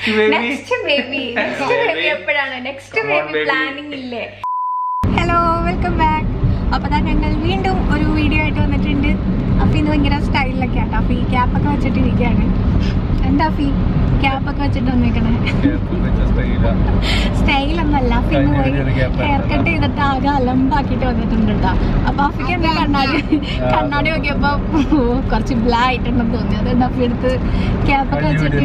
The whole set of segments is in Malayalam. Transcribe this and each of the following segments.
Hello, welcome back. അപ്പോൾ ഞങ്ങൾ വീണ്ടും ഒരു വീഡിയോ ആയിട്ട് വന്നിട്ടുണ്ട്. അപ്പോൾ ഇന്ന് ഭയങ്കര സ്റ്റൈലിലൊക്കെ ആട്ടോ. അപ്പോൾ ഈ ക്യാപ്പൊക്കെ വെച്ചിട്ടിരിക്കുകയാണ്. എന്താ ഫീ ക്യാപ്പൊക്കെ വെച്ചിട്ട് വന്നിരിക്കണേ? സ്റ്റൈലൊന്നല്ല, പിന്നെ പോയി ഹെയർ കട്ട് ചെയ്തിട്ട് ആകെ അലമ്പാക്കിയിട്ട് വന്നിട്ടുണ്ട് കേട്ടോ. അപ്പോൾ അഫിക്ക് എന്താ കണ്ണാടി നോക്കിയപ്പോൾ കുറച്ച് ബ്ലാ ആയിട്ടുണ്ടെന്ന് തോന്നി. അതുകൊണ്ട് അഫി എടുത്ത് ക്യാപ്പൊക്കെ വെച്ചിട്ട്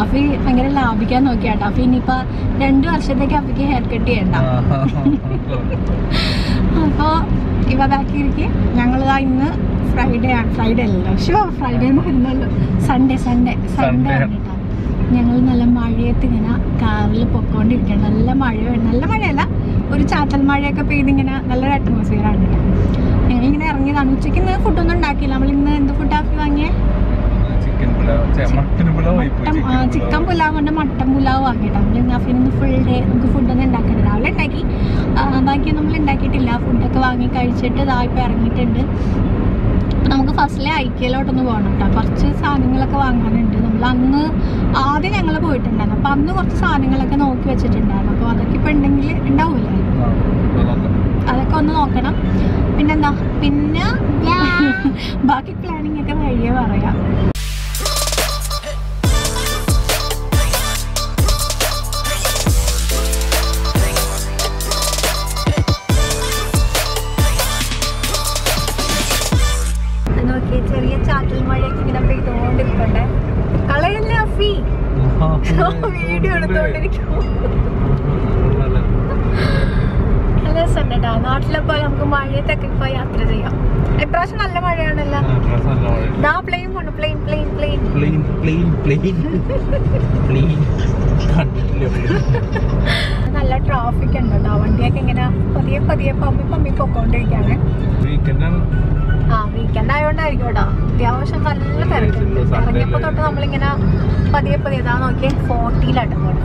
അഫി ഭയങ്കര ലാഭിക്കാൻ നോക്കിയാട്ടോ. അഫി ഇനിയിപ്പോൾ 2 വർഷത്തേക്ക് അഫിക്ക് ഹെയർ കട്ട് ചെയ്യണ്ട. അപ്പോൾ ഇവ ബാക്കിയിരിക്കും. ഞങ്ങളിതാ ഇന്ന് ഫ്രൈഡേ അല്ലല്ലോ, ഫ്രൈഡേ എന്ന് വരുന്നല്ലോ, സൺഡേ ആണ് കേട്ടോ. ഞങ്ങൾ നല്ല മഴയത്ത് ഇങ്ങനെ കാറിൽ പൊക്കോണ്ടിരിക്കുകയാണ്. നല്ല മഴയല്ല, ഒരു ചാറ്റൽ മഴയൊക്കെ പെയ്തിങ്ങനെ നല്ലൊരു അറ്റ്മോസ്ഫിയർ ആണ് കേട്ടോ. ഞങ്ങളിങ്ങനെ ഇറങ്ങിയതാണ്. ഉച്ചയ്ക്ക് ഇന്ന് ഫുഡൊന്നും ഉണ്ടാക്കിയില്ല. നമ്മളിന്ന് എന്ത് ഫുഡാക്കി വാങ്ങിയേ? ചിക്കൻ പുലാവ് കൊണ്ട് മട്ടൻ പുലാവ് വാങ്ങിയിട്ടാണ്. നമ്മൾ ഇന്ന് അഫിന് ഫുൾ ഡേ നമുക്ക് ഫുഡൊന്നും ഉണ്ടാക്കിയിട്ട് രാവിലെ ഉണ്ടാക്കി, ബാക്കിയൊന്നും നമ്മൾ ഉണ്ടാക്കിയിട്ടില്ല. ഫുഡൊക്കെ വാങ്ങി കഴിച്ചിട്ട് ഇതാ ഇപ്പോൾ ഇറങ്ങിയിട്ടുണ്ട്. അപ്പോൾ നമുക്ക് ഫസ്റ്റിലെ ഐക്യയിലോട്ടൊന്ന് പോകണം കേട്ടോ. കുറച്ച് സാധനങ്ങളൊക്കെ വാങ്ങാനുണ്ട്. നമ്മൾ ആദ്യം ഞങ്ങൾ പോയിട്ടുണ്ടായിരുന്നു. അപ്പോൾ അന്ന് കുറച്ച് സാധനങ്ങളൊക്കെ നോക്കി വെച്ചിട്ടുണ്ടായിരുന്നു. അപ്പോൾ അതൊക്കെ ഇപ്പോൾ ഉണ്ടെങ്കിൽ ഉണ്ടാവില്ലേ, അതൊക്കെ ഒന്ന് നോക്കണം. പിന്നെന്താ, പിന്നെ ബാക്കി പ്ലാനിങ് ഒക്കെ വഴിയേ പറയാം. ചെറിയ ചാറ്റൽ മഴയൊക്കെ ഇങ്ങനെ പെയ്തോണ്ടിരിക്കണ്ടേ. കളയല്ലേ അഫി, വീഡിയോ എടുത്തോണ്ടിരിക്കും. നല്ല രസമുണ്ട് കേട്ടോ. നാട്ടിലെ പോലെ നമുക്ക് മഴയത്തൊക്കെ ഇപ്പൊ യാത്ര ചെയ്യാം. ഇപ്രാവശ്യം നല്ല മഴയാണല്ലോ. ദാ പ്ലെയിൻ പോണു, പ്ലെയിൻ. നല്ല ട്രാഫിക് ഉണ്ട് കേട്ടോ. വണ്ടിയൊക്കെ ഇങ്ങനെ പതിയെ പമ്മി പൊക്കോണ്ടിരിക്കാണ്. വീക്കെൻഡ് ആയതുകൊണ്ടായിരിക്കും കേട്ടോ. അത്യാവശ്യം നല്ല തിരക്കുണ്ട്. ഇറങ്ങിയപ്പോ തൊട്ട് നമ്മളിങ്ങനെ പതിയെ ഇതാ നോക്കിയേ, 40-ലാട്ടോ പോട്ടെ.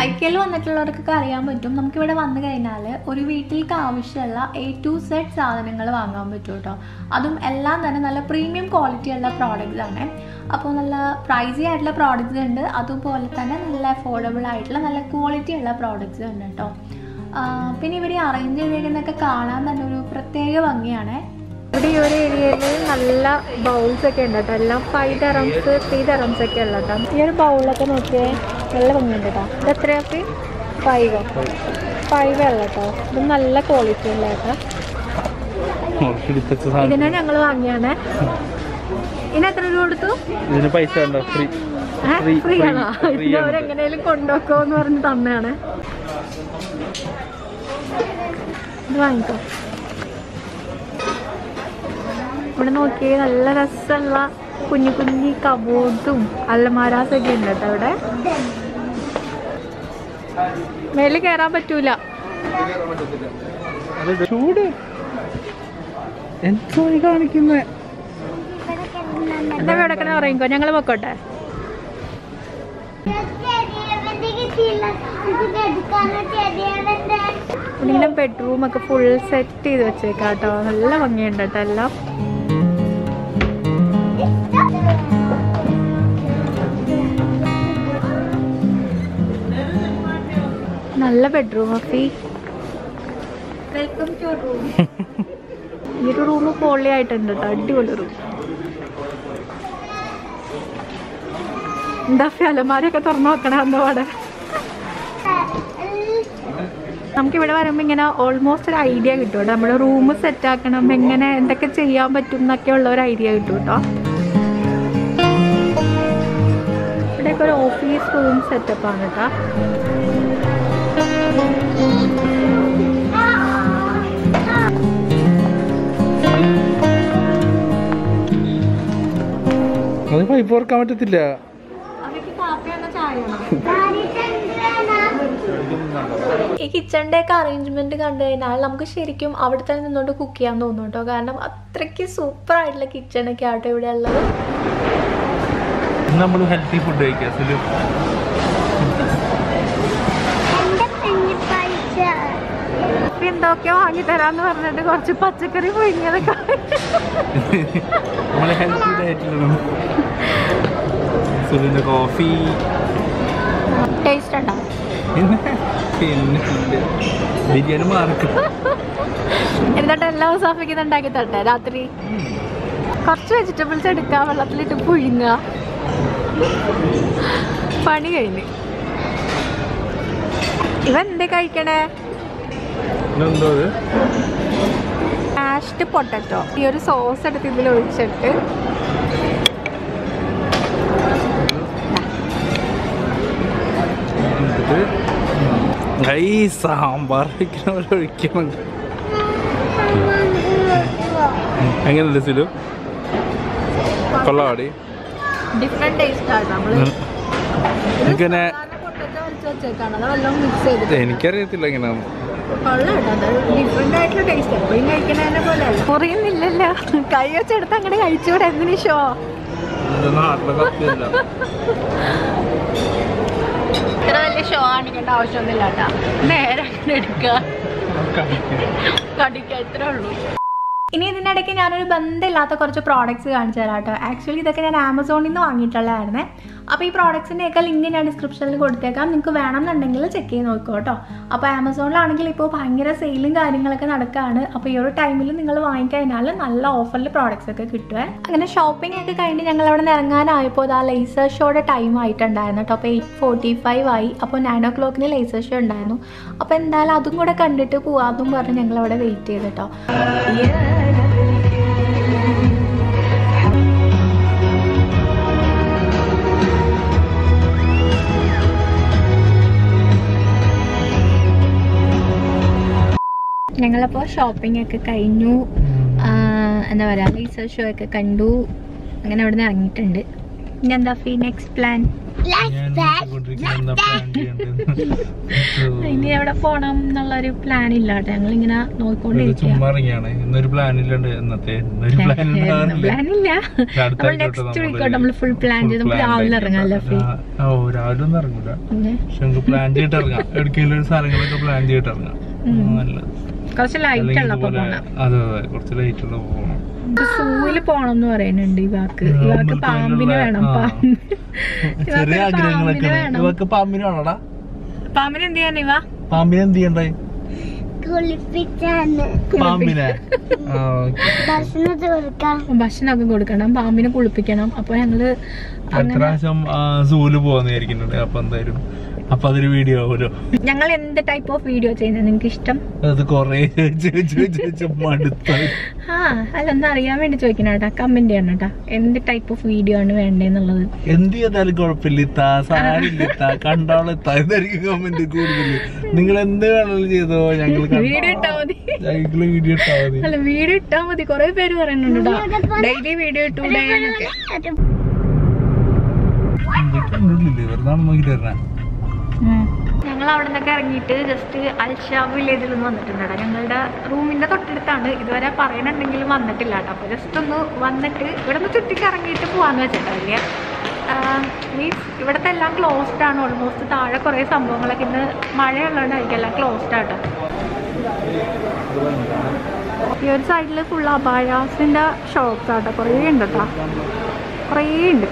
ഐക്യയിൽ വന്നിട്ടുള്ളവർക്കൊക്കെ അറിയാൻ പറ്റും, നമുക്കിവിടെ വന്നു കഴിഞ്ഞാൽ ഒരു വീട്ടിലേക്ക് ആവശ്യമുള്ള A to Z സാധനങ്ങൾ വാങ്ങാൻ പറ്റും കേട്ടോ. അതും എല്ലാം തന്നെ നല്ല പ്രീമിയം ക്വാളിറ്റി ഉള്ള പ്രോഡക്റ്റ്സ് ആണ്. അപ്പോൾ നല്ല പ്രൈസി ആയിട്ടുള്ള പ്രോഡക്റ്റ്സ് ഉണ്ട്, അതുപോലെ തന്നെ നല്ല അഫോർഡബിൾ ആയിട്ടുള്ള നല്ല ക്വാളിറ്റി ഉള്ള പ്രോഡക്റ്റ്സ് ഉണ്ട് കേട്ടോ. പിന്നെ ഇവിടെ അറേഞ്ച് ചെയ്തേക്കുന്നതൊക്കെ കാണാൻ തന്നെ ഒരു പ്രത്യേക ഭംഗിയാണ്. ഇവിടെ ഈ ഒരു ഏരിയയിൽ നല്ല ബൗൾസ് ഒക്കെ ഉണ്ട് കേട്ടോ. എല്ലാം 5 dirhams 3 dirhams ഒക്കെ ഉള്ള കേട്ടോ. ഈ ഒരു ബൗളൊക്കെ നോക്കിയേ, നല്ല ഭംഗിയുണ്ട് കേട്ടോ. ഇത് എത്രയാക്കി? 5 ഉള്ള കേട്ടോ. ഇത് നല്ല ക്വാളിറ്റി ഉള്ള കേട്ടോ. ഇതിനെ ഞങ്ങൾ വാങ്ങിയാണ്. ഇതിന് എത്ര രൂപ കൊടുത്തു? ഇതിന് പൈസ ഫ്രീ ആണോ? ഇതിന് അവരെങ്ങനെയും കൊണ്ടുപോക്കോന്ന് പറഞ്ഞ് തന്നെയാണ്. ഇത് വാങ്ങിക്കോ. ഇവിടെ നോക്കിയേ, നല്ല രസമുള്ള കുഞ്ഞു കബോർഡും അലമാരാസൊക്കെ ഉണ്ട് കേട്ടോ. ഇവിടെ മേലിൽ കയറാൻ പറ്റൂല, ചൂട്. എന്താ കാണിക്കുന്നേ? എന്താ കിടക്കണ പറയുമ്പോ ഞങ്ങള് പൊക്കോട്ടെ. ഇവിടെ ബെഡ്റൂം ഒക്കെ ഫുൾ സെറ്റ് ചെയ്ത് വെച്ചേക്കാട്ടോ. നല്ല ഭംഗിയുണ്ട് കേട്ടോ എല്ലാം. നല്ല ബെഡ്റൂം അഫി. Welcome to room. ഈ ഒരു റൂം പൊളിയായിട്ടുണ്ട് കേട്ടോ, അടിപൊളി റൂം. എന്താ അലമാരയൊക്കെ തുറന്നു നോക്കണ എന്താ പാടെ. നമുക്കിവിടെ വരുമ്പോൾ ഇങ്ങനെ ഓൾമോസ്റ്റ് ഒരു ഐഡിയ കിട്ടും കേട്ടോ. നമ്മുടെ റൂം സെറ്റ് ആക്കണം, എങ്ങനെ എന്തൊക്കെ ചെയ്യാൻ പറ്റും എന്നൊക്കെ ഉള്ള ഒരു ഐഡിയ കിട്ടും കേട്ടോ. ഇവിടെയൊക്കെ ഒരു ഓഫീസ് റൂം സെറ്റപ്പാണ് കേട്ടോ. അത് പൈപ്പ് ഓർക്കാൻ പറ്റത്തില്ല. ഈ കിച്ചണിന്റെ ഒക്കെ അറേഞ്ച്മെന്റ് കണ്ടു കഴിഞ്ഞാൽ നമുക്ക് ശരിക്കും അവിടെ തന്നെ നിന്നോണ്ട് കുക്ക് ചെയ്യാൻ തോന്നും കേട്ടോ. കാരണം അത്രയ്ക്ക് സൂപ്പർ ആയിട്ടുള്ള കിച്ചണൊക്കെ ആട്ടോ ഇവിടെ ഉള്ളത്. നമ്മൾ ഹെൽത്തി ഫുഡ് കഴിക്കാം. എന്തൊക്കെയോ വാങ്ങി തരാന്ന് പറഞ്ഞിട്ട് കുറച്ച് പച്ചക്കറി പുഴുങ്ങിയതൊക്കെ കോഫി ടേസ്റ്റ് ഉണ്ടോ? പിന്നെ ബിരിയാണി മാർക്കും എന്നിട്ട് എല്ലാ ദിവസവും ഇത് ഉണ്ടാക്കി തരട്ടെ രാത്രി. കുറച്ച് വെജിറ്റബിൾസ് എടുക്കുക, വെള്ളത്തിലിട്ട് പുഴുങ്ങുക, പണി കഴിഞ്ഞ്. ഇവ എന്തേ കഴിക്കണേ? Mashed potato. ഈ ഒരു സോസ് എടുത്ത് ഇതിൽ ഒഴിച്ചിട്ട് സാമ്പാർ ഒഴിക്കണം. എങ്ങനെയുണ്ട് സിലു? കൊള്ളാടി. ഡിഫറെന്റ് ടേസ്റ്റ് ആണ്. നമ്മള് എനിക്കറിയത്തില്ല എങ്ങനെയാണ്. ഡിഫറെന്റ് ആയിട്ടുള്ള ടേസ്റ്റ്. എപ്പോഴും കഴിക്കണതിനെ പോലെ മുറിയുന്നില്ലല്ലോ. കൈ വെച്ചെടുത്ത് അങ്ങനെ കഴിച്ചൂടെ? എന്തിനു ഷോ? ഇത്ര വലിയ ഷോ കാണിക്കേണ്ട ആവശ്യമൊന്നുമില്ല കേട്ടാ. നേരെ അങ്ങനെ എടുക്കുക, കടിക്കുക, ഇത്രേ ഉള്ളൂ. ഇനി ഇതിനിടയ്ക്ക് ഞാനൊരു ബന്ധമില്ലാത്ത കുറച്ച് പ്രോഡക്റ്റ്സ് കാണിച്ചു തരാം കേട്ടോ. ആക്ച്വലി ഇതൊക്കെ ഞാൻ ആമസോണിൽ നിന്ന് വാങ്ങിയിട്ടുള്ളതായിരുന്നേ. അപ്പോൾ ഈ പ്രോഡക്ട്സിൻ്റെയൊക്കെ ലിങ്ക് ഞാൻ ഡിസ്ക്രിപ്ഷനിൽ കൊടുത്തേക്കാം. നിങ്ങൾക്ക് വേണമെന്നുണ്ടെങ്കിൽ ചെക്ക് ചെയ്ത് നോക്കുക കേട്ടോ. അപ്പോൾ ആമസോണിലാണെങ്കിൽ ഇപ്പോൾ ഭയങ്കര സെയിലും കാര്യങ്ങളൊക്കെ നടക്കുകയാണ്. അപ്പോൾ ഈ ഒരു ടൈമിൽ നിങ്ങൾ വാങ്ങിക്കഴിഞ്ഞാൽ നല്ല ഓഫറിൽ പ്രോഡക്റ്റ്സ് ഒക്കെ കിട്ടുക. അങ്ങനെ ഷോപ്പിംഗ് ഒക്കെ കഴിഞ്ഞ് ഞങ്ങൾ അവിടെ നിന്ന് ഇറങ്ങാനായപ്പോൾ ആ ലേസർ ഷോയുടെ ടൈം ആയിട്ടുണ്ടായിരുന്നു കേട്ടോ. അപ്പോൾ 8:45 ആയി. അപ്പോൾ 9 o'clock ലേസർ ഷോ ഉണ്ടായിരുന്നു. അപ്പോൾ എന്തായാലും അതും കൂടെ കണ്ടിട്ട് പോകാമെന്നും പറഞ്ഞ് ഞങ്ങൾ അവിടെ വെയിറ്റ് ചെയ്ത് കേട്ടോ. ഞങ്ങളപ്പോൾ ഷോപ്പിംഗ് ഒക്കെ കഴിഞ്ഞു. എന്താ പറയുക, ലേസർ ഷോ ഒക്കെ കണ്ടു. അങ്ങനെ അവിടെ നിന്ന് ഇറങ്ങിയിട്ടുണ്ട്. ഇനി എന്താ ഫീ നെക്സ്റ്റ് പ്ലാൻ? ഇനി എവിടെ പോണം എന്നുള്ളൊരു പ്ലാൻ ഇല്ല കേട്ടോ. ഞങ്ങളിങ്ങനെ നോക്കിക്കൊണ്ടിരിക്കുകയാണ്. പ്ലാനില്ല. നമ്മൾ നെക്സ്റ്റ് വീക്കോട്ട് നമ്മൾ ഫുൾ പ്ലാൻ ചെയ്ത് നമുക്ക് രാവിലെ ഇറങ്ങാമല്ലോ. ഫീ രാവിലെ ഒന്നും ഇറങ്ങൂല, പ്ലാൻ ചെയ്തിട്ട് ഇറങ്ങാം. എവിടേക്കെങ്കിലും സ്ഥലങ്ങളൊക്കെ പ്ലാൻ ചെയ്തിട്ട് ഇറങ്ങാം. കുറച്ച് ലൈറ്റ് ഉള്ളപ്പോ പോണം. അതെ, കുറച്ച് ലൈറ്റ് ഉള്ളപ്പോ പോണം. സൂവില് പോണം എന്ന് പറയുന്നുണ്ട് ഇവാക്ക്. ഇവാക്ക് പാമ്പിന് വേണം. ചെറിയ ആഗ്രഹങ്ങളൊക്കെ ഇവക്ക്. പാമ്പിന് വേണോടാ? പാമ്പിന് എന്ത് ചെയ്യാൻ ഇവ? പാമ്പിന് എന്ത് ചെയ്യണ്ടേ? പാമ്പിനെ ഭക്ഷണമൊക്കെ കൊടുക്കണം, പാമ്പിനെ കുളിപ്പിക്കണം. അപ്പൊ ഞങ്ങള് പ്രാവശ്യം സൂല് പോകുന്നതായിരിക്കുന്നുണ്ട്. അപ്പൊ എന്തായാലും അപ്പൊ അതൊരു വീഡിയോ ആവുമല്ലോ. ഞങ്ങൾ എന്ത് ടൈപ്പ് ഓഫ് വീഡിയോ ചെയ്യുന്നത് നിങ്ങൾക്ക് ഇഷ്ടം? അത് കൊറേ അല്ലൊന്നും അറിയാൻ വേണ്ടി ചോദിക്കണം കേട്ടാ. കമന്റ് ചെയ്യണം കേട്ടാ, എന്ത് ടൈപ്പ് ഓഫ് വീഡിയോ ആണ് വേണ്ടതെന്നുള്ളത്. എന്ത് ചെയ്താലും കുഴപ്പമില്ല, സാരില്ല, കണ്ടോളെത്താ ഇതായിരിക്കും കമന്റ് കൂടുതൽ. നിങ്ങൾ എന്ത് വേണമെങ്കിലും ചെയ്തോ, ഞങ്ങൾ വീഡിയോ ഇട്ടാ മതി. വീഡിയോ ഇട്ടാ മതി. അല്ല, വീഡിയോ ഇട്ടാ മതി. കൊറേ പേര് പറയുന്നുണ്ട് ഡെയിലി വീഡിയോ ഇട്ടൂടെ എന്നൊക്കെ. വെറുതെ നോക്കിട്ട് വരണ. ഞങ്ങൾ അവിടെ നിന്നൊക്കെ ഇറങ്ങിയിട്ട് ജസ്റ്റ് അൽഷാ വില്ലേജിൽ നിന്ന് വന്നിട്ടുണ്ട്. ഞങ്ങളുടെ റൂമിന്റെ തൊട്ടടുത്താണ്. ഇതുവരെ പറയുന്നുണ്ടെങ്കിലും വന്നിട്ടില്ല കേട്ടോ. അപ്പോൾ ജസ്റ്റ് ഒന്ന് വന്നിട്ട് ഇവിടെ നിന്ന് ചുറ്റിക്കറങ്ങിയിട്ട് പോകാമെന്ന് വെച്ചിട്ടില്ല. മീൻസ് ഇവിടുത്തെ എല്ലാം ക്ലോസ്ഡ് ആണ് ഓൾമോസ്റ്റ്. താഴെ കുറേ സംഭവങ്ങളൊക്കെ ഇന്ന് മഴയുള്ളതുകൊണ്ടായിരിക്കും എല്ലാം ക്ലോസ്ഡ് ആട്ടോ. ഈ ഒരു സൈഡിൽ ഫുൾ അബായാസിൻ്റെ ഷോപ്സ് ആട്ടോ. കുറേ ഉണ്ട് കേട്ടോ,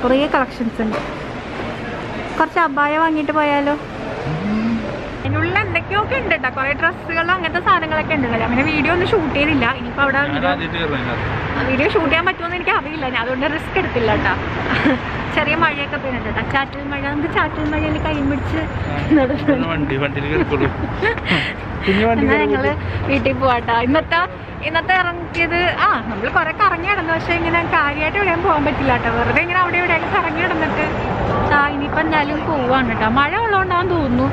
കുറേ കളക്ഷൻസ് ഉണ്ട്. കുറച്ച് അബായ വാങ്ങിയിട്ട് പോയാലോ? അതിനുള്ളിൽ എന്തൊക്കെയൊക്കെ ഉണ്ട് കേട്ടോ. കുറേ ഡ്രസ്സുകൾ അങ്ങനത്തെ സാധനങ്ങളൊക്കെ ഉണ്ടല്ലോ. അങ്ങനെ വീഡിയോ ഒന്നും ഷൂട്ട് ചെയ്തില്ല. ഇനിയിപ്പോൾ അവിടെ വീഡിയോ ഷൂട്ട് ചെയ്യാൻ പറ്റുമെന്ന് എനിക്ക് അറിയില്ല. ഞാൻ അതുകൊണ്ട് റിസ്ക് എടുത്തില്ല കേട്ടോ. ചെറിയ മഴയൊക്കെ പെയ്യുന്നുണ്ട് കേട്ടോ. ചാറ്റൽ മഴ. നമുക്ക് ചാറ്റൽ മഴയിൽ കൈ പിടിച്ച് എന്നാൽ ഞങ്ങള് വീട്ടിൽ പോവാട്ടോ. ഇന്നത്തെ ഇറങ്ങിയത് നമ്മൾ കുറെ കറങ്ങി കിടന്നു. പക്ഷെ ഇങ്ങനെ കാര്യമായിട്ട് എവിടെയും പോകാൻ പറ്റില്ല കേട്ടോ. വെറുതെ ഇങ്ങനെ അവിടെ എവിടെയൊക്കെ കറങ്ങി കിടന്നിട്ട് ഇനിയിപ്പോൾ എന്തായാലും പോവാണ് കേട്ടോ. മഴ ഉള്ളതുകൊണ്ടാന്ന് തോന്നുന്നു.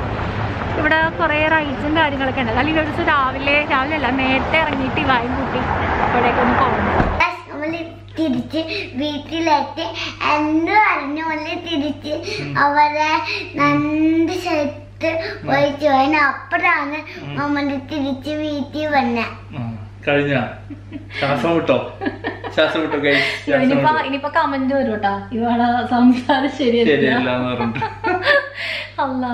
ഇവിടെ കുറേ റൈഡ്സും കാര്യങ്ങളൊക്കെ ഉണ്ട്. അല്ലെങ്കിൽ ഒരു ദിവസം രാവിലെ അല്ല, നേരത്തെ ഇറങ്ങിയിട്ട് ഇവായും കൂട്ടി ഇവിടേക്ക് ഒന്ന് പോകണം. തിരിച്ച് വീട്ടിലെത്തി എന്തോ അറിഞ്ഞ പോലെ തിരിച്ച് അവരെ രണ്ട് സ്ഥലത്ത് പോയിച്ചു. അതിനപ്പുറമാണ് മമ്മന്റെ തിരിച്ച് വീട്ടിൽ വന്നെ. കഴിഞ്ഞ ശ്വാസം വിട്ടോ? ഇനിയിപ്പോ കമന്റ് വരും കേട്ടാ, ഇവളെ സംസാരം ശരിയല്ല. അല്ല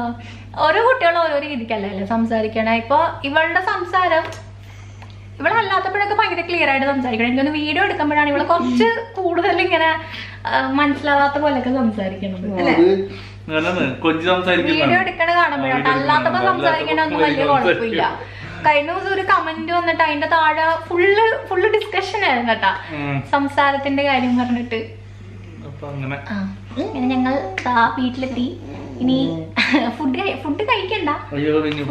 ഓരോ കുട്ടികളും ഓരോ രീതിക്കല്ലേ സംസാരിക്കണേ. ഇപ്പൊ ഇവളുടെ സംസാരം ഇവളല്ലാത്തപ്പോഴൊക്കെ ഭയങ്കര ക്ലിയർ ആയിട്ട് സംസാരിക്കണം. എനിക്കൊന്ന് വീഡിയോ എടുക്കുമ്പോഴാണ് ഇവള് കുറച്ച് കൂടുതൽ ഇങ്ങനെ മനസ്സിലാവാത്ത പോലെയൊക്കെ സംസാരിക്കണത് അല്ലേ? വീഡിയോ എടുക്കണ കാണുമ്പോഴാട്ടോ, അല്ലാത്തപ്പോ സംസാരിക്കണൊന്നും വലിയ കുഴപ്പമില്ല. കഴിഞ്ഞ ദിവസം ഒരു കമന്റ് വന്നിട്ട് അതിന്റെ താഴെ ഫുള്ള് ഡിസ്കഷൻ ആയിരുന്നു കേട്ടാ, സംസാരത്തിന്റെ കാര്യം പറഞ്ഞിട്ട്. ഞങ്ങൾ വീട്ടിലെത്തി. ഇനി ഫുഡ് കഴിക്കണ്ട.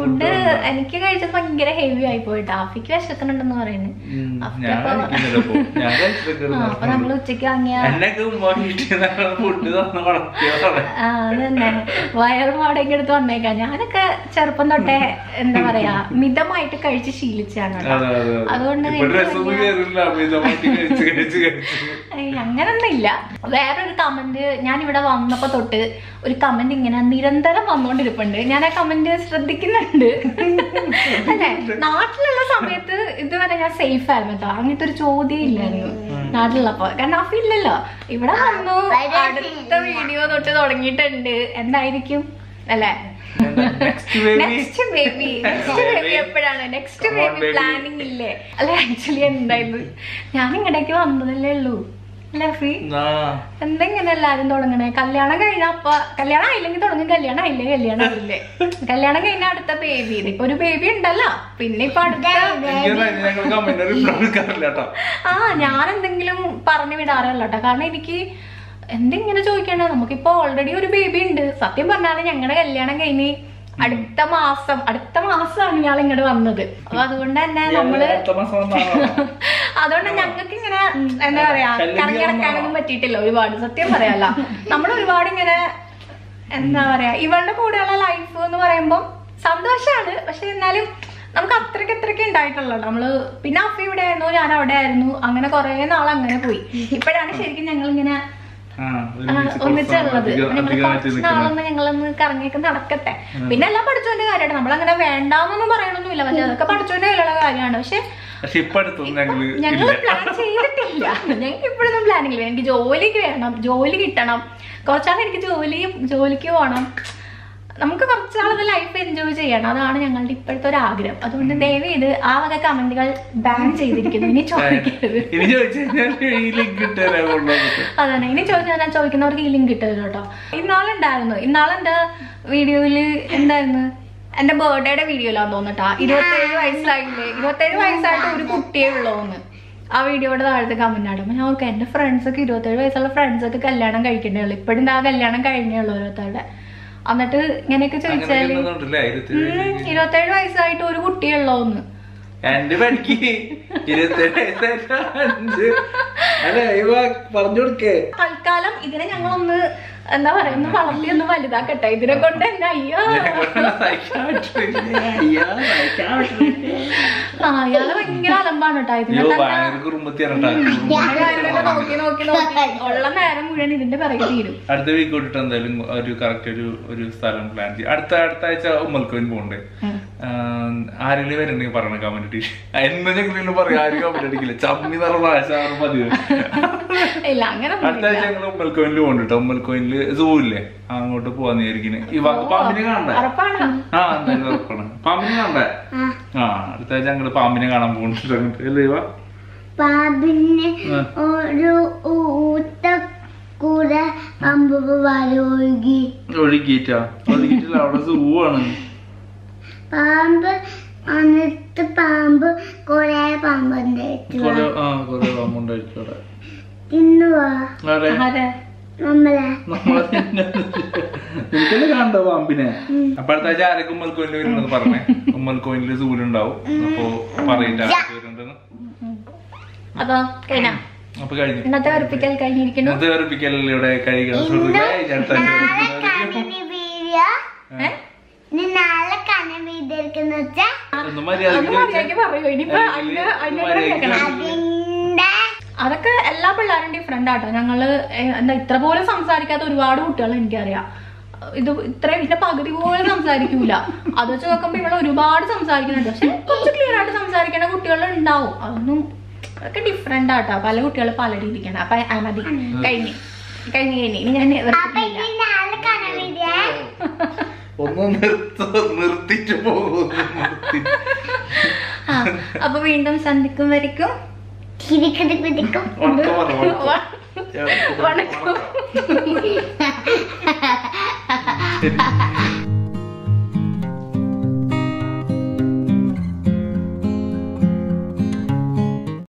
ഫുഡ് എനിക്ക് കഴിച്ചത് ഭയങ്കര ഹെവി ആയി പോയിട്ട് ആഫിക്ക് വിശക്കുന്നുണ്ടെന്ന് പറയുന്നത്. അപ്പൊ നമ്മള് ഉച്ചക്ക് വാങ്ങിയ അതന്നെ വയറുപാടൊക്കെ എടുത്ത് വന്നേക്കാം. ഞാനൊക്കെ ചെറുപ്പം തൊട്ടേ എന്താ പറയാ മിതമായിട്ട് കഴിച്ച് ശീലിച്ചാണ്. അതുകൊണ്ട് അങ്ങനൊന്നും ഇല്ല. വേറൊരു കമന്റ് ഞാൻ ഇവിടെ വന്നപ്പോ തൊട്ട് ഒരു കമന്റ് ഇങ്ങനെ നിരന്തരം വന്നോണ്ടിരിപ്പുണ്ട്. ഞാൻ ആ കമന്റ് ശ്രദ്ധിക്കുന്നുണ്ട്. അല്ലെ, നാട്ടിലുള്ള സമയത്ത് ഇതുവരെ ഞാൻ സേഫ് ആയിരുന്നു കേട്ടോ. അങ്ങനത്തെ ഒരു ചോദ്യം ഇല്ലായിരുന്നു നാട്ടിലുള്ളപ്പോ. കാരണം അഫി ഇല്ലല്ലോ. ഇവിടെ വന്നു അടുത്ത വീഡിയോ തൊട്ട് തുടങ്ങിയിട്ടുണ്ട്. എന്തായിരിക്കും അല്ലെ നെക്സ്റ്റ് ബേബി എപ്പോഴാണ് നെക്സ്റ്റ് ബേബി പ്ലാനിങ് ഇല്ലേ? അല്ല ആക്ച്വലി എന്തായിരുന്നു, ഞാൻ ഇങ്ങടേക്ക് വന്നതല്ലേ ഉള്ളൂ. എന്തെങ്ങനെ എല്ലാരും തുടങ്ങണേ? കല്യാണം കഴിഞ്ഞ കല്യാണം ആയില്ലെങ്കിൽ തുടങ്ങും, കല്യാണം ആയില്ലേ കല്യാണം ആയില്ലേ, കല്യാണം കഴിഞ്ഞ അടുത്ത ബേബി. ഇതിപ്പോ ഒരു ബേബി ഉണ്ടല്ലോ, പിന്നെ ഇപ്പൊ അടുത്ത ഞാൻ എന്തെങ്കിലും പറഞ്ഞു വിടാറല്ലോ കേട്ടോ. കാരണം എനിക്ക് എന്തെങ്ങനെ ചോദിക്കണ, നമുക്കിപ്പോ ഓൾറെഡി ഒരു ബേബി ഉണ്ട്. സത്യം പറഞ്ഞാല് ഞങ്ങളുടെ കല്യാണം കഴിഞ്ഞ് അടുത്ത മാസമാണ് ഇയാൾ ഇങ്ങോട്ട് വന്നത്. അപ്പൊ അതുകൊണ്ട് തന്നെ നമ്മള് അതുകൊണ്ട് ഞങ്ങൾക്ക് ഇങ്ങനെ എന്താ പറയാ കറങ്ങിടക്കാനൊന്നും പറ്റിയിട്ടില്ല ഒരുപാട്. സത്യം പറയാല്ല, നമ്മൾ ഒരുപാട് ഇങ്ങനെ എന്താ പറയാ ഇവളുടെ കൂടെയുള്ള ലൈഫ് എന്ന് പറയുമ്പോ സന്തോഷാണ്. പക്ഷെ എന്നാലും നമുക്ക് അത്രയ്ക്ക് ഉണ്ടായിട്ടുള്ളൂ. നമ്മള് പിന്നെ അഫി ഇവിടെ ആയിരുന്നു, ഞാൻ അവിടെ ആയിരുന്നു. അങ്ങനെ കുറെ നാൾ അങ്ങനെ പോയി. ഇപ്പോഴാണ് ശരിക്കും ഞങ്ങളിങ്ങനെ ഒന്നിച്ചുള്ളത്. നാളൊന്ന് ഞങ്ങളൊന്ന് കറങ്ങിയൊക്കെ നടക്കട്ടെ. പിന്നെ എല്ലാം പഠിച്ചോന്റെ കാര്യമാണ്. നമ്മളങ്ങനെ വേണ്ടാന്നൊന്നും പറയണൊന്നുമില്ല. പക്ഷെ അതൊക്കെ പഠിച്ചോന്റെ കയ്യിലുള്ള കാര്യമാണ്. പക്ഷെ ഞങ്ങൾ പ്ലാൻ ചെയ്തിട്ടില്ല. ഞങ്ങൾക്ക് ഇപ്പോഴൊന്നും പ്ലാനിങ് ഇല്ല. എനിക്ക് ജോലിക്ക് വേണം, ജോലി കിട്ടണം. കുറച്ചാൾ എനിക്ക് ജോലിക്ക് പോകണം. നമുക്ക് കുറച്ചാളത് ലൈഫ് എൻജോയ് ചെയ്യണം. അതാണ് ഞങ്ങളുടെ ഇപ്പോഴത്തെ ഒരു ആഗ്രഹം. അതുകൊണ്ട് ദയവ് ചെയ്ത് ആ വക കമന്റുകൾ ബാൻ ചെയ്തിരിക്കുന്നു. ഇനി ചോദിക്കരുത്. അതാണ്, ഇനി ചോദിച്ചാൽ ചോദിക്കുന്നവർക്ക് ഈ ലിങ്ക് കിട്ടരുത് കേട്ടോ. ഇന്നാളെന്റെ വീഡിയോയില് എന്തായിരുന്നു, എന്റെ ബർത്ത്ഡേയുടെ വീഡിയോയിലാന്ന് തോന്നിട്ടാ 27 വയസ്സായില്ലേ, 27 വയസ്സായിട്ട് ഒരു കുട്ടിയേ ഉള്ളൂന്ന് ആ വീഡിയോയുടെ താഴത്തെ കമന്റ് ആടുമ്പോ ഞാൻ ഓർക്കാം എന്റെ ഫ്രണ്ട്സൊക്കെ 27 വയസ്സുള്ള ഫ്രണ്ട്സൊക്കെ കല്യാണം കഴിക്കണ്ടേ ഉള്ളൂ. ഇപ്പോഴും ആ കല്യാണം കഴിഞ്ഞേ ഉള്ളൂ ഓരോരുത്തരുടെ. എന്നിട്ട് ഇങ്ങനെയൊക്കെ ചോദിച്ചാല് 27 വയസ്സായിട്ട് ഒരു കുട്ടിയുള്ളോന്ന് തൽക്കാലം ഇതിനെ ഞങ്ങളൊന്ന് എന്താ പറയാ ഒന്ന് വളർത്തി ഒന്ന് വലുതാക്കട്ടെ. ഇതിനെ കൊണ്ട് തന്നെ അയാള് ഭയങ്കര അലമ്പാണ് കേട്ടോ. ഇതിനെ നോക്കി ഉള്ള നേരം മുഴുവൻ ഇതിന്റെ പിറകെ തീരും. അടുത്ത വീക്ക് തൊട്ടിട്ട് എന്തായാലും ഒരു കറക്റ്റ് ഒരു സ്ഥലം പ്ലാൻ ചെയ്യും. അടുത്ത ആഴ്ച ഉമ്മൽക്കോൻ പോണ്ടേ. ആരെങ്കിലും വരണ്ടെങ്കിൽ പറയണ കമന്റ് എന്ന് ഞങ്ങൾ പറയും. ആരും കമന്റ് അടിക്കില്ല. ചമ്മി നല്ല ആശാണ് പതിവ്. ഇല്ല അങ്ങനെ അടുത്ത ആഴ്ച ഞങ്ങൾ ഉമ്മൽക്കോയില് പോകണ്ടിട്ടോ. ഉമ്മൽക്കോയില് സൂ ഇല്ലേ, അങ്ങോട്ട് പോവാന്ന് വിചാരിക്കുന്നത്. പാമ്പിനെ കാണണ്ടേ? എന്തായാലും ഉറപ്പാണ്. പാമ്പിനെ കാണണ്ടേ? അടുത്ത ആഴ്ച ഞങ്ങള് പാമ്പിനെ കാണാൻ പോകുന്നുണ്ട്. അങ്ങോട്ട് അല്ലേ ഇവ പാമ്പിന് ഒരു കൂടെ ഒഴുകിയിട്ടില്ല. അവിടെ സൂ ആണ്. പാമ്പ് അന്നത്തെ പാമ്പ് കൊറേ പാമ്പുണ്ടായിരിക്കും. എനിക്കല്ലേ കാണണ്ടോ പാമ്പിനെ? അപ്പൊ അടുത്ത ആഴ്ച ആരൊക്കെ ഉമ്മൽക്കോയില് വരുന്നത് പറഞ്ഞേ. ഉമ്മൽക്കോയില് സൂലുണ്ടാവും. അപ്പൊ പറയില്ല വരുന്നുണ്ടെന്ന്. അപ്പൊ കഴിഞ്ഞു. ഇന്നത്തെ വെറുപ്പിക്കലിലൂടെ കഴിക്കണം. അതൊക്കെ എല്ലാ പിള്ളേരും ഡിഫറെന്റ് ആട്ടോ. ഞങ്ങള് എന്താ ഇത്ര പോലും സംസാരിക്കാത്ത ഒരുപാട് കുട്ടികൾ എനിക്കറിയാം. ഇതിന്റെ പകുതി പോലും സംസാരിക്കൂല. അത് വെച്ച് നോക്കുമ്പോ ഇവിടെ ഒരുപാട് സംസാരിക്കുന്നുണ്ട്. പക്ഷെ കുറച്ച് ക്ലിയർ ആയിട്ട് സംസാരിക്കുന്ന കുട്ടികൾ ഉണ്ടാവും. അതൊക്കെ ഡിഫറെന്റ് ആട്ടോ. പല കുട്ടികൾ പല രീതിക്കാണ്. അപ്പൊ മതി, കഴിഞ്ഞു ഇനി ഞാൻ ഒന്ന് നിർത്തിട്ട് പോകും. അപ്പൊ വീണ്ടും സന്ധിക്കും വരയ്ക്കും ചിരിക്കും വണക്കം.